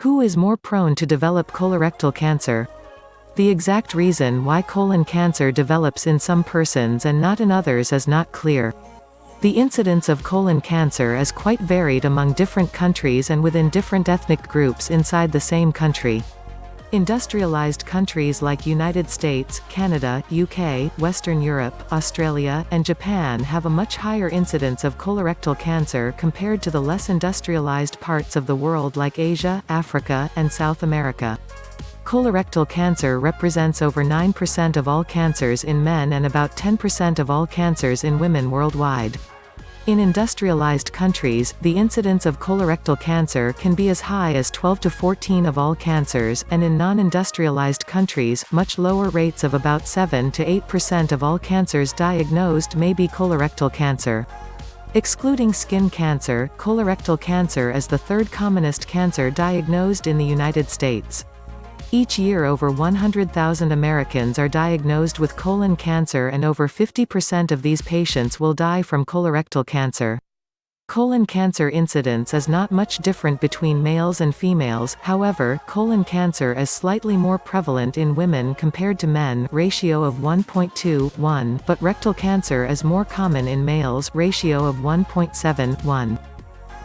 Who is more prone to develop colorectal cancer? The exact reason why colon cancer develops in some persons and not in others is not clear. The incidence of colon cancer is quite varied among different countries and within different ethnic groups inside the same country. Industrialized countries like United States, Canada, UK, Western Europe, Australia, and Japan have a much higher incidence of colorectal cancer compared to the less industrialized parts of the world like Asia, Africa, and South America. Colorectal cancer represents over 9% of all cancers in men and about 10% of all cancers in women worldwide. In industrialized countries, the incidence of colorectal cancer can be as high as 12 to 14 of all cancers, and in non-industrialized countries, much lower rates of about 7 to 8% of all cancers diagnosed may be colorectal cancer. Excluding skin cancer, colorectal cancer is the third commonest cancer diagnosed in the United States. Each year over 100,000 Americans are diagnosed with colon cancer and over 50% of these patients will die from colorectal cancer. Colon cancer incidence is not much different between males and females, however, colon cancer is slightly more prevalent in women compared to men, ratio of 1.2:1, but rectal cancer is more common in males, ratio of 1.7:1.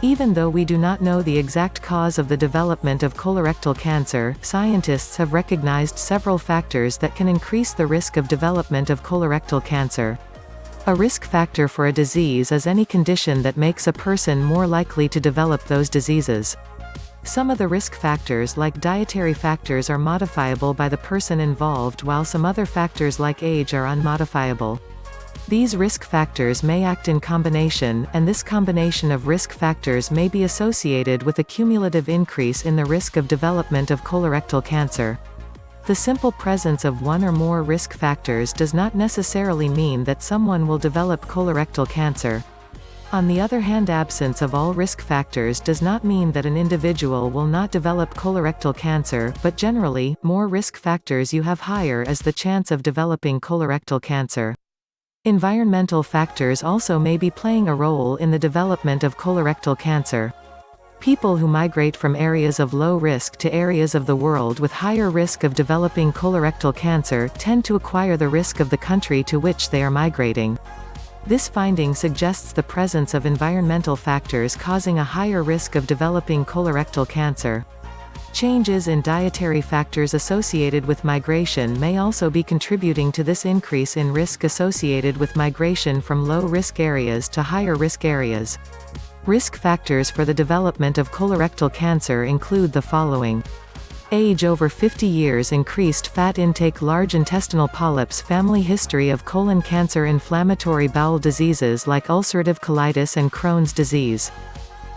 Even though we do not know the exact cause of the development of colorectal cancer, scientists have recognized several factors that can increase the risk of development of colorectal cancer. A risk factor for a disease is any condition that makes a person more likely to develop those diseases. Some of the risk factors like dietary factors are modifiable by the person involved, while some other factors like age are unmodifiable. These risk factors may act in combination, and this combination of risk factors may be associated with a cumulative increase in the risk of development of colorectal cancer. The simple presence of one or more risk factors does not necessarily mean that someone will develop colorectal cancer. On the other hand, absence of all risk factors does not mean that an individual will not develop colorectal cancer, but generally, more risk factors you have, higher is the chance of developing colorectal cancer. Environmental factors also may be playing a role in the development of colorectal cancer. People who migrate from areas of low risk to areas of the world with higher risk of developing colorectal cancer tend to acquire the risk of the country to which they are migrating. This finding suggests the presence of environmental factors causing a higher risk of developing colorectal cancer. Changes in dietary factors associated with migration may also be contributing to this increase in risk associated with migration from low-risk areas to higher-risk areas. Risk factors for the development of colorectal cancer include the following. Age over 50 years, increased fat intake, large intestinal polyps, family history of colon cancer, inflammatory bowel diseases like ulcerative colitis and Crohn's disease.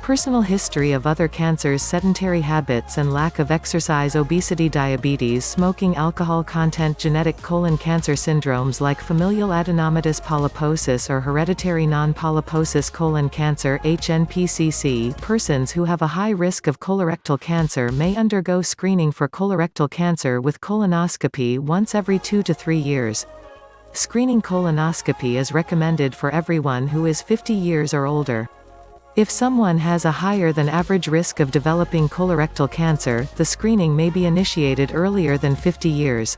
Personal history of other cancers, sedentary habits and lack of exercise, obesity, diabetes, smoking, alcohol content, genetic colon cancer syndromes like familial adenomatous polyposis or hereditary non-polyposis colon cancer (HNPCC). Persons who have a high risk of colorectal cancer may undergo screening for colorectal cancer with colonoscopy once every 2 to 3 years. Screening colonoscopy is recommended for everyone who is 50 years or older. If someone has a higher than average risk of developing colorectal cancer, the screening may be initiated earlier than 50 years.